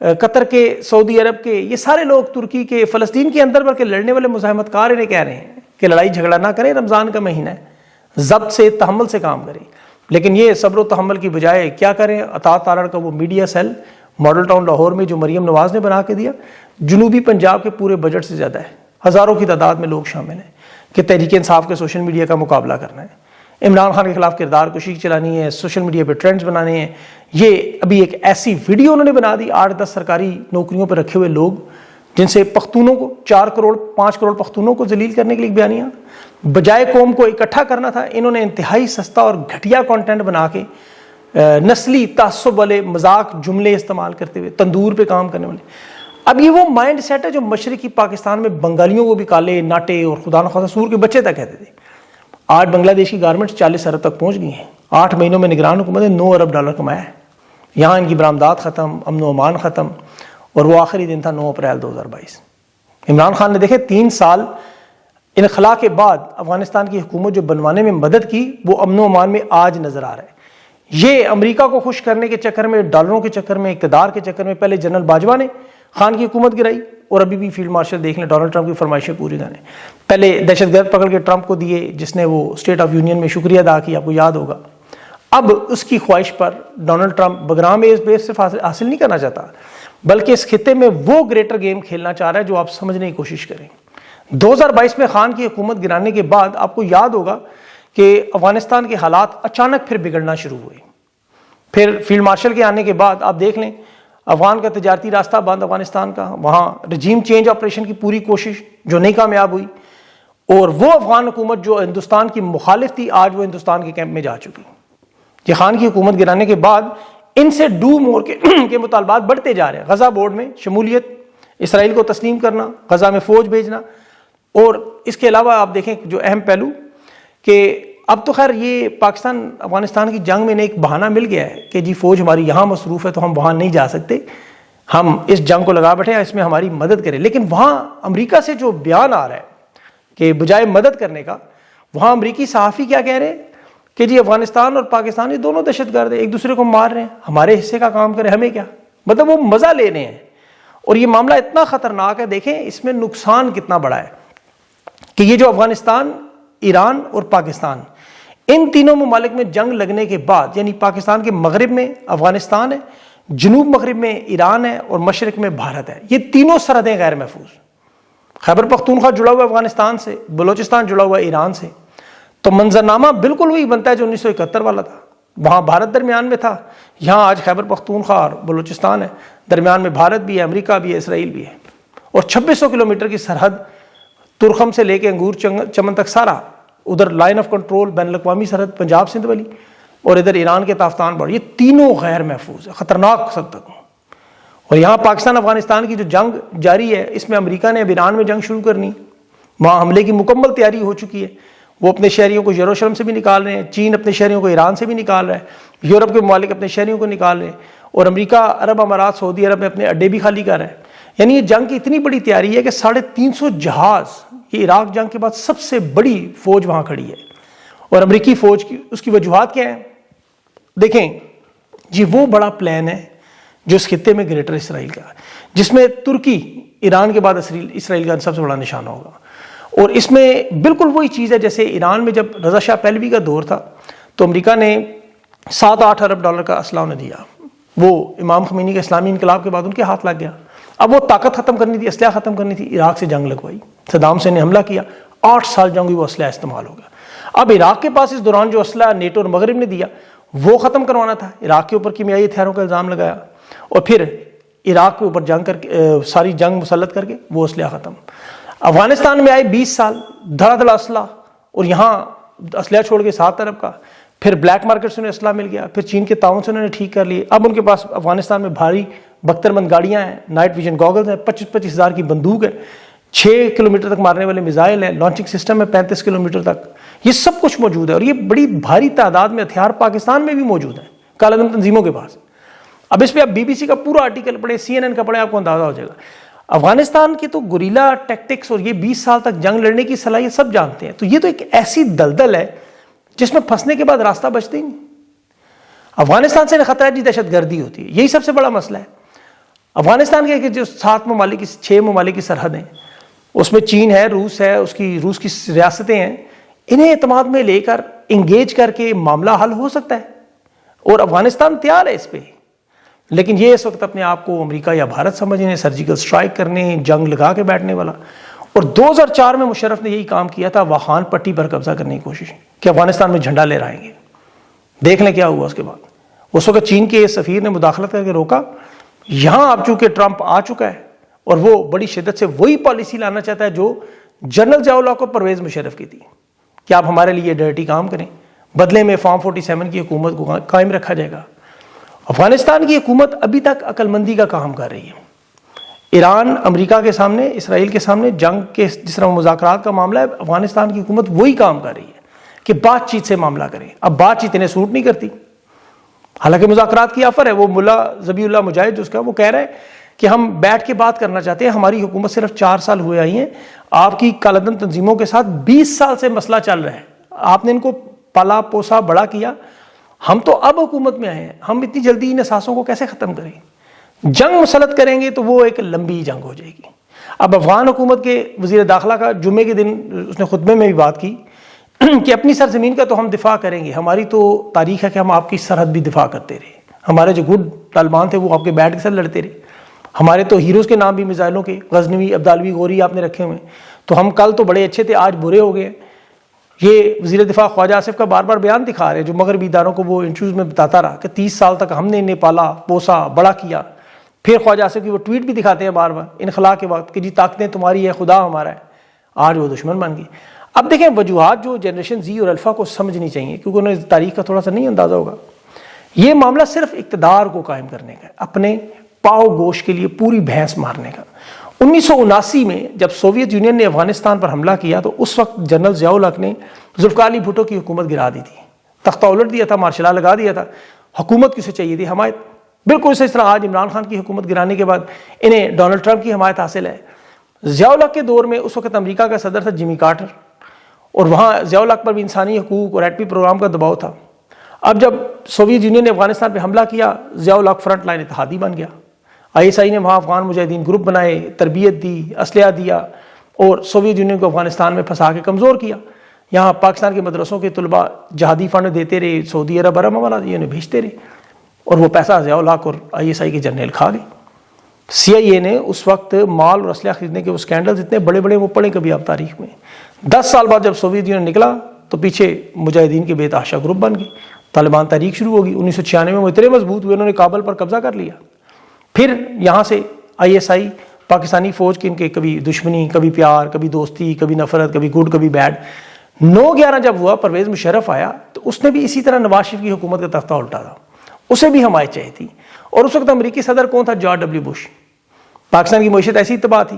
قطر کے، سعودی عرب کے، یہ سارے لوگ ترکی کے، فلسطین کے اندر بھر کے لڑنے والے مزاحمت کار انہیں کہہ رہے ہیں کہ لڑائی جھگڑا نہ کریں، رمضان کا مہینہ ہے، ضبط سے، تحمل سے کام کریں. لیکن یہ صبر و تحمل کی بجائے کیا کریں؟ عطا تارڑ کا وہ میڈیا سیل ماڈل ٹاؤن لاہور میں جو مریم نواز نے بنا کے دیا، جنوبی پنجاب کے پورے بجٹ سے زیادہ ہے، ہزاروں کی تعداد میں لوگ شامل ہیں کہ تحریک انصاف کے سوشل میڈیا کا مقابلہ کرنا ہے، عمران خان کے خلاف کردار کشی چلانی ہے، سوشل میڈیا پہ ٹرینڈز بنانے ہیں. یہ ابھی ایک ایسی ویڈیو انہوں نے بنا دی، 8-10 سرکاری نوکریوں پہ رکھے ہوئے لوگ جن سے پختونوں کو 4 کروڑ 5 کروڑ پختونوں کو ذلیل کرنے کے لیے بیانیاں، بجائے قوم کو اکٹھا کرنا تھا، انہوں نے انتہائی سستا اور گھٹیا کانٹینٹ بنا کے نسلی تعصب والے مذاق جملے استعمال کرتے ہوئے تندور پہ کام کرنے والے. اب یہ وہ مائنڈ سیٹ ہے جو مشرقی پاکستان میں بنگالیوں کو بھی کالے ناٹے اور خدا نخواستہ سور کے بچے تک کہتے تھے. آج بنگلہ دیش کی گارمنٹس 40 ارب تک پہنچ گئی ہیں. 8 مہینوں میں نگران حکومت نے $9 ارب کمایا ہے. یہاں ان کی برآمدات ختم، امن و امان ختم، اور وہ آخری دن تھا 9 اپریل 2022. عمران خان نے دیکھے 3 سال انخلا کے بعد افغانستان کی حکومت جو بنوانے میں مدد کی، وہ امن و امان میں آج نظر آ رہا ہے. یہ امریکہ کو خوش کرنے کے چکر میں، ڈالروں کے چکر میں، اقتدار کے چکر میں پہلے جنرل باجوہ نے خان کی حکومت گرائی، اور ابھی بھی فیلڈ مارشل دیکھ لیں ڈونلڈ ٹرمپ کی فرمائشیں پوری کریں. پہلے دہشت گرد پکڑ کے ٹرمپ کو دیے، جس نے وہ اسٹیٹ آف یونین میں شکریہ ادا کیا، آپ کو یاد ہوگا. اب اس کی خواہش پر Donald Trump Bagram air base صرف حاصل نہیں کرنا چاہتا، بلکہ اس خطے میں وہ گریٹر گیم کھیلنا چاہ رہا ہے جو آپ سمجھنے کی کوشش کریں. 2022 میں خان کی حکومت گرانے کے بعد آپ کو یاد ہوگا کہ افغانستان کے حالات اچانک پھر بگڑنا شروع ہوئے. پھر فیلڈ مارشل کے آنے کے بعد آپ دیکھ لیں افغان کا تجارتی راستہ بند، افغانستان کا، وہاں رجیم چینج آپریشن کی پوری کوشش جو نہیں کامیاب ہوئی، اور وہ افغان حکومت جو ہندوستان کی مخالف تھی آج وہ ہندوستان کے کیمپ میں جا چکی. یہ خان کی حکومت گرانے کے بعد ان سے ڈو مور کے مطالبات بڑھتے جا رہے ہیں. غزہ بورڈ میں شمولیت، اسرائیل کو تسلیم کرنا، غزہ میں فوج بھیجنا، اور اس کے علاوہ آپ دیکھیں جو اہم پہلو کہ اب تو خیر یہ پاکستان افغانستان کی جنگ میں ایک بہانہ مل گیا ہے کہ جی فوج ہماری یہاں مصروف ہے تو ہم وہاں نہیں جا سکتے، ہم اس جنگ کو لگا بیٹھے ہیں، اس میں ہماری مدد کریں. لیکن وہاں امریکہ سے جو بیان آ رہا ہے کہ بجائے مدد کرنے کا، وہاں امریکی صحافی کیا کہہ رہے ہیں کہ جی افغانستان اور پاکستان یہ دونوں دہشت گرد ہیں، ایک دوسرے کو مار رہے ہیں، ہمارے حصے کا کام کریں، ہمیں کیا. مطلب وہ مزہ لے رہے ہیں. اور یہ معاملہ اتنا خطرناک ہے، دیکھیں اس میں نقصان کتنا بڑا ہے کہ یہ جو افغانستان، ایران اور پاکستان، ان تینوں ممالک میں جنگ لگنے کے بعد، یعنی پاکستان کے مغرب میں افغانستان ہے، جنوب مغرب میں ایران ہے، اور مشرق میں بھارت ہے، یہ تینوں سرحدیں غیر محفوظ. خیبر پختونخوا جڑا ہوا افغانستان سے، بلوچستان جڑا ہوا ایران سے، تو منظرنامہ بالکل وہی بنتا ہے جو 1971 والا تھا. وہاں بھارت درمیان میں تھا، یہاں آج خیبر پختونخوا اور بلوچستان ہے، درمیان میں بھارت بھی ہے، امریکہ بھی ہے، اسرائیل بھی ہے، اور 2600 کلومیٹر کی سرحد ترخم سے لے کے انگور چمن تک سارا ادھر لائن آف کنٹرول بین الاقوامی سرحد پنجاب سندھ والی، اور ادھر ایران کے تافتان بڑھ، یہ تینوں غیر محفوظ ہے، خطرناک حد تک. اور یہاں پاکستان افغانستان کی جو جنگ جاری ہے، اس میں امریکہ نے اب ایران میں جنگ شروع کرنی، وہاں حملے کی مکمل تیاری ہو چکی ہے. وہ اپنے شہریوں کو یروشلم سے بھی نکال رہے ہیں، چین اپنے شہریوں کو ایران سے بھی نکال رہا ہے، یورپ کے ممالک اپنے شہریوں کو نکال رہے ہیں، اور امریکہ، عرب امارات، سعودی عرب میں اپنے اڈے بھی خالی کر رہا ہے. یعنی یہ جنگ کی اتنی بڑی تیاری ہے کہ 350 جہاز، یہ عراق جنگ کے بعد سب سے بڑی فوج وہاں کھڑی ہے. اور امریکی فوج کی اس کی وجوہات کیا ہیں؟ دیکھیں یہ وہ بڑا پلان ہے جو اس خطے میں گریٹر اسرائیل کا، جس میں ترکی ایران کے بعد اسرائیل کا سب سے بڑا نشانہ ہوگا. اور اس میں بالکل وہی چیز ہے جیسے ایران میں جب رضا شاہ پہلوی کا دور تھا تو امریکہ نے $7-8 ارب کا اسلحہ انہیں دیا، وہ امام خمینی کے اسلامی انقلاب کے بعد ان کے ہاتھ لگ گیا. اب وہ طاقت ختم کرنی تھی، اسلحہ ختم کرنی تھی، عراق سے جنگ لگوائی، صدام حسین نے حملہ کیا، 8 سال جنگ ہوئی، وہ اسلحہ استعمال ہو گیا. اب عراق کے پاس اس دوران جو اسلحہ نیٹو اور مغرب نے دیا وہ ختم کروانا تھا، عراق کے اوپر کیمیائی ہتھیاروں کا الزام لگایا، اور پھر عراق کے اوپر جنگ کر کے ساری جنگ مسلط کر کے وہ اسلحہ ختم. افغانستان میں آئے 20 سال دھڑا دھڑا اسلحہ، اور یہاں اسلحہ چھوڑ کے 7 ارب کا، پھر بلیک مارکیٹ سے انہیں اسلحہ مل گیا، پھر چین کے تعاون سے انہوں نے ٹھیک کر لیے. اب ان کے پاس افغانستان میں بھاری بختربند گاڑیاں ہیں، نائٹ ویژن گوگلز ہیں، 25 ہزار کی بندوق ہے، 6 کلومیٹر تک مارنے والے میزائل ہیں، لانچنگ سسٹم ہے 35 کلومیٹر تک، یہ سب کچھ موجود ہے. اور یہ بڑی بھاری تعداد میں ہتھیار پاکستان میں بھی موجود ہیں کالہ دم تنظیموں کے پاس. اب اس پہ آپ BBC کا پورا آرٹیکل پڑھیں، CNN کا پڑھیں، آپ کو اندازہ ہو جائے گا. افغانستان کی تو گوریلا ٹیکٹکس اور یہ 20 سال تک جنگ لڑنے کی صلاحیت سب جانتے ہیں. تو یہ تو ایک ایسی دلدل ہے جس میں پھنسنے کے بعد راستہ بچتے ہی نہیں. افغانستان سے خطرہ جی دہشت گردی ہوتی ہے، یہی سب سے بڑا مسئلہ ہے. افغانستان کے جو 6 ممالک کی سرحد ہیں، اس میں چین ہے، روس ہے، روس کی ریاستیں ہیں، انہیں اعتماد میں لے کر انگیج کر کے معاملہ حل ہو سکتا ہے، اور افغانستان تیار ہے اس پہ. لیکن یہ اس وقت اپنے آپ کو امریکہ یا بھارت سمجھنے، سرجیکل سٹرائک کرنے، جنگ لگا کے بیٹھنے والا. اور 2004 میں مشرف نے یہی کام کیا تھا، واخان پٹی پر قبضہ کرنے کی کوشش کہ افغانستان میں جھنڈا لے آئیں گے. دیکھ لیں کیا ہوا اس کے بعد. اس وقت چین کے سفیر نے مداخلت کر کے روکا. یہاں اب چونکہ ٹرمپ آ چکا ہے اور وہ بڑی شدت سے وہی پالیسی لانا چاہتا ہے جو جنرل ضیاء الحق اور پرویز مشرف کی تھی کہ آپ ہمارے لیے ڈرٹی کام کریں، بدلے میں فارم 47 کی حکومت کو قائم رکھا جائے گا. افغانستان کی حکومت ابھی تک عقل مندی کا کام کر رہی ہے. ایران امریکہ کے سامنے، اسرائیل کے سامنے جنگ کے جس طرح مذاکرات کا معاملہ ہے، افغانستان کی حکومت وہی کام کر رہی ہے کہ بات چیت سے معاملہ کریں. اب بات چیت انہیں سوٹ نہیں کرتی، حالانکہ مذاکرات کی آفر ہے. وہ ملا ذبیح اللہ مجاہد جس کا، وہ کہہ رہے ہیں کہ ہم بیٹھ کے بات کرنا چاہتے ہیں، ہماری حکومت صرف 4 سال ہوئے آئی ہیں، آپ کی کالعدم تنظیموں کے ساتھ 20 سال سے مسئلہ چل رہا ہے، آپ نے ان کو پالا پوسا بڑا کیا، ہم تو اب حکومت میں آئے ہیں، ہم اتنی جلدی ان اثاثوں کو کیسے ختم کریں؟ جنگ مسلط کریں گے تو وہ ایک لمبی جنگ ہو جائے گی. اب افغان حکومت کے وزیر داخلہ کا جمعے کے دن اس نے خطبے میں بھی بات کی کہ اپنی سرزمین کا تو ہم دفاع کریں گے، ہماری تو تاریخ ہے کہ ہم آپ کی سرحد بھی دفاع کرتے رہے، ہمارے جو گڈ طالبان تھے وہ آپ کے بیٹ کے ساتھ لڑتے رہے، ہمارے تو ہیروز کے نام بھی میزائلوں کے غزنوی، عبدالوی، غوری آپ نے رکھے ہوئے ہیں، تو ہم کل تو بڑے اچھے تھے، آج برے ہو گئے. یہ وزیر دفاع خواجہ آصف کا بار بار بیان دکھا رہے جو مغربی اداروں کو وہ انٹرویوز میں بتاتا رہا کہ 30 سال تک ہم نے انہیں پالا پوسا بڑا کیا. پھر خواجہ آصف کی وہ ٹویٹ بھی دکھاتے ہیں بار بار انخلا کے وقت کہ جی طاقتیں تمہاری ہے، خدا ہمارا ہے. آج وہ دشمن بن گئی. اب دیکھیں وجوہات جو جنریشن زی اور الفا کو سمجھنی چاہیے، کیونکہ انہیں تاریخ کا تھوڑا سا نہیں اندازہ ہوگا. یہ معاملہ صرف اقتدار کو قائم کرنے کا ہے، اپنے پاؤ گوشت کے لیے پوری بھینس مارنے کا. 1979 میں جب سوویت یونین نے افغانستان پر حملہ کیا تو اس وقت جنرل ضیاء الحق نے ذوالفقار علی بھٹو کی حکومت گرا دی تھی، تختہ الٹ دیا تھا، مارشل لا لگا دیا تھا. حکومت کسے چاہیے تھی؟ حمایت. بالکل اسی طرح آج عمران خان کی حکومت گرانے کے بعد انہیں ڈونلڈ ٹرمپ کی حمایت حاصل ہے. ضیاء الحق کے دور میں اس وقت امریکہ کا صدر تھا جمی کارٹر، اور وہاں ضیاء الحق پر بھی انسانی حقوق اور ایٹمی پروگرام کا دباؤ تھا. اب جب سوویت یونین نے افغانستان پہ حملہ کیا، ضیاء الحق فرنٹ لائن اتحادی بن گیا. ISI نے وہاں افغان مجاہدین گروپ بنائے، تربیت دی، اسلحہ دیا، اور سوویت یونین کو افغانستان میں پھنسا کے کمزور کیا. یہاں پاکستان کے مدرسوں کے طلباء جہادی فنڈ دیتے رہے، سعودی عرب حوالہ یہ انہیں بھیجتے رہے، اور وہ پیسہ ضیاء الحق اور ISI کے جرنیل کھا گئے. CIA نے اس وقت مال اور اسلحہ خریدنے کے وہ اسکینڈلز اتنے بڑے بڑے وہ پڑے کبھی آپ تاریخ میں. 10 سال بعد جب سوویت یونین نکلا تو پیچھے مجاہدین کے بے تحاشا گروپ بن گئے، طالبان تحریک شروع ہوگی. 1996 میں وہ اتنے مضبوط ہوئے انہوں نے کابل پر قبضہ کر لیا. پھر یہاں سے ISI پاکستانی فوج کے ان کے کبھی دشمنی، کبھی پیار، کبھی دوستی، کبھی نفرت، کبھی گڈ کبھی بیڈ. 9/11 جب ہوا، پرویز مشرف آیا تو اس نے بھی اسی طرح نواز شریف کی حکومت کا تختہ الٹا تھا، اسے بھی حمایت چاہیے تھی. اور اس وقت امریکی صدر کون تھا؟ George W Bush. پاکستان کی معیشت ایسی تباہ تھی،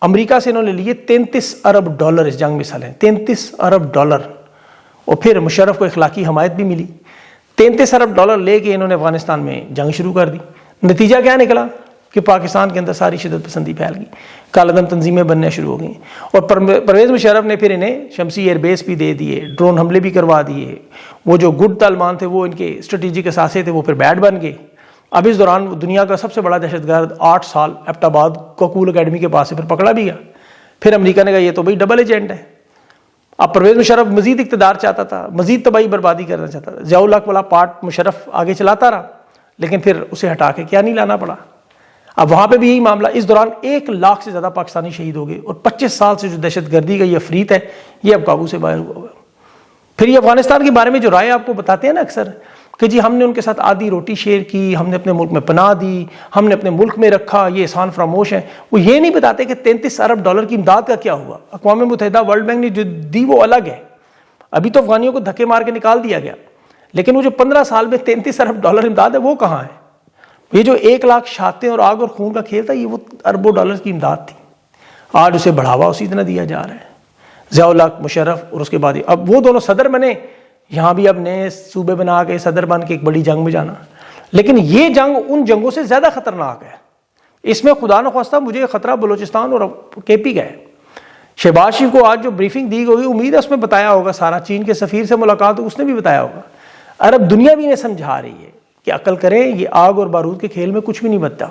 امریکہ سے انہوں نے لیے $33 ارب اس جنگ میں حصہ لیں، $33 ارب. اور پھر مشرف کو اخلاقی حمایت بھی ملی. $33 ارب لے کے انہوں نے افغانستان میں جنگ شروع کر دی. نتیجہ کیا نکلا کہ پاکستان کے اندر ساری شدت پسندی پھیل گئی، کالعدم تنظیمیں بننے شروع ہو گئیں. اور پرویز مشرف نے پھر انہیں شمسی ایئر بیس بھی دے دیے، ڈرون حملے بھی کروا دیے. وہ جو گڈ طالبان تھے وہ ان کے اسٹریٹجک اثاثے تھے وہ پھر بیڈ بن گئے. اب اس دوران دنیا کا سب سے بڑا دہشت گرد 8 سال ایبٹ آباد کوکول اکیڈمی کے پاس سے پھر پکڑا بھی گیا. پھر امریکہ نے کہا یہ تو بھائی ڈبل ایجنٹ ہے. اب پرویز مشرف مزید اقتدار چاہتا تھا، مزید تباہی بربادی کرنا چاہتا تھا. ضیاء الحق والا پارٹ مشرف آگے چلاتا رہا، لیکن پھر اسے ہٹا کے کیا نہیں لانا پڑا. اب وہاں پہ بھی یہی معاملہ. اس دوران 1 لاکھ سے زیادہ پاکستانی شہید ہو گئے، اور 25 سال سے جو دہشت گردی کا یہ افریت ہے یہ اب قابو سے باہر ہوا. پھر یہ افغانستان کے بارے میں جو رائے آپ کو بتاتے ہیں نا اکثر کہ جی ہم نے ان کے ساتھ آدھی روٹی شیئر کی، ہم نے اپنے ملک میں پناہ دی، ہم نے اپنے ملک میں رکھا، یہ احسان فراموش ہے. وہ یہ نہیں بتاتے کہ $33 ارب کی امداد کا کیا ہوا. اقوام متحدہ ورلڈ بینک نے جو دی وہ الگ ہے، ابھی تو افغانیوں کو دھکے مار کے نکال دیا گیا، لیکن وہ جو 15 سال میں $33 ارب امداد ہے وہ کہاں ہے؟ یہ جو 1 لاکھ شہادتیں اور آگ اور خون کا کھیل تھا یہ وہ اربوں ڈالر کی امداد تھی. آج اسے بڑھاوا اسی طرح دیا جا رہا ہے. ضیاء الحق، مشرف، اور اس کے بعد اب وہ دونوں صدر بنے، یہاں بھی اب نئے صوبے بنا کے صدر بن کے ایک بڑی جنگ میں جانا. لیکن یہ جنگ ان جنگوں سے زیادہ خطرناک ہے. اس میں خدا نخواستہ مجھے خطرہ بلوچستان اور KP کا ہے. شہباز شریف کو آج جو بریفنگ دی گئی امید ہے اس میں بتایا ہوگا سارا. چین کے سفیر سے ملاقات اس نے بھی بتایا ہوگا. عرب دنیا بھی انہیں سمجھا رہی ہے کہ عقل کریں، یہ آگ اور بارود کے کھیل میں کچھ بھی نہیں بچتا.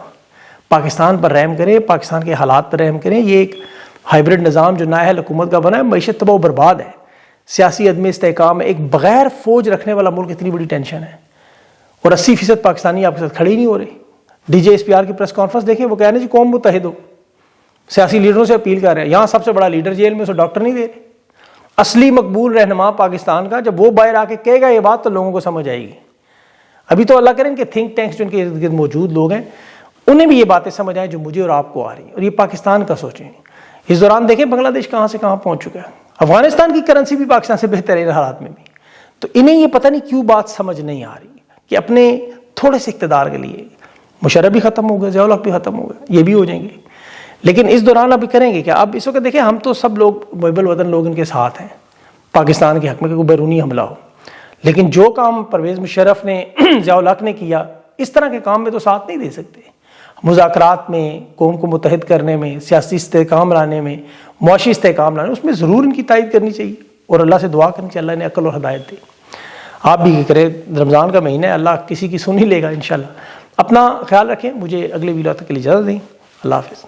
پاکستان پر رحم کریں، پاکستان کے حالات پر رحم کریں۔ یہ ایک ہائیبرڈ نظام جو نااہل حکومت کا بنا ہے، معیشت تباہ و برباد ہے، سیاسی عدم استحکام ہے، ایک بغیر فوج رکھنے والا ملک اتنی بڑی ٹینشن ہے، اور 80% پاکستانی آپ کے ساتھ کھڑے ہی نہیں ہو رہے۔ D J S P R کی پریس کانفرنس دیکھیں، وہ کہہ رہے ہیں جی قوم متحد ہو، سیاسی لیڈروں سے اپیل کر رہے ہیں۔ یہاں سب سے بڑا لیڈر جیل میں، اسے ڈاکٹر نہیں دے رہے۔ اصلی مقبول رہنما پاکستان کا جب وہ باہر آ کے کہے گا یہ بات تو لوگوں کو سمجھ آئے گی۔ ابھی تو اللہ کریں کہ تھنک ٹینکس جو ان کے ارد گرد موجود لوگ ہیں انہیں بھی یہ باتیں سمجھ آئیں جو مجھے اور آپ کو آ رہی ہیں، اور یہ پاکستان کا سوچیں۔ اس دوران دیکھیں بنگلہ دیش کہاں سے کہاں پہنچ چکا ہے، افغانستان کی کرنسی بھی پاکستان سے بہتر ہے ان حالات میں بھی۔ تو انہیں یہ پتہ نہیں کیوں بات سمجھ نہیں آ رہی کہ اپنے تھوڑے سے اقتدار کے لیے مشرف بھی ختم ہو گئے، ضیاء الحق بھی ختم ہو گئے، یہ بھی ہو جائیں گے، لیکن اس دوران ابھی کریں گے کیا؟ اب اس وقت دیکھیں ہم تو سب لوگ محب الوطن لوگ ان کے ساتھ ہیں پاکستان کے حق میں کہ کوئی بیرونی حملہ ہو، لیکن جو کام پرویز مشرف نے ضیاء الحق نے کیا اس طرح کے کام میں تو ساتھ نہیں دے سکتے۔ مذاکرات میں، قوم کو متحد کرنے میں، سیاسی استحکام لانے میں، معاشی استحکام لانے میں، اس میں ضرور ان کی تائید کرنی چاہیے اور اللہ سے دعا کرنی چاہیے اللہ انہیں عقل اور ہدایت دے۔ آپ بھی کریں، رمضان کا مہینہ ہے، اللہ کسی کی سن ہی لے گا انشاءاللہ۔ اپنا خیال رکھیں، مجھے اگلے ویڈیو تک کے لیے اجازت دیں، اللہ حافظ۔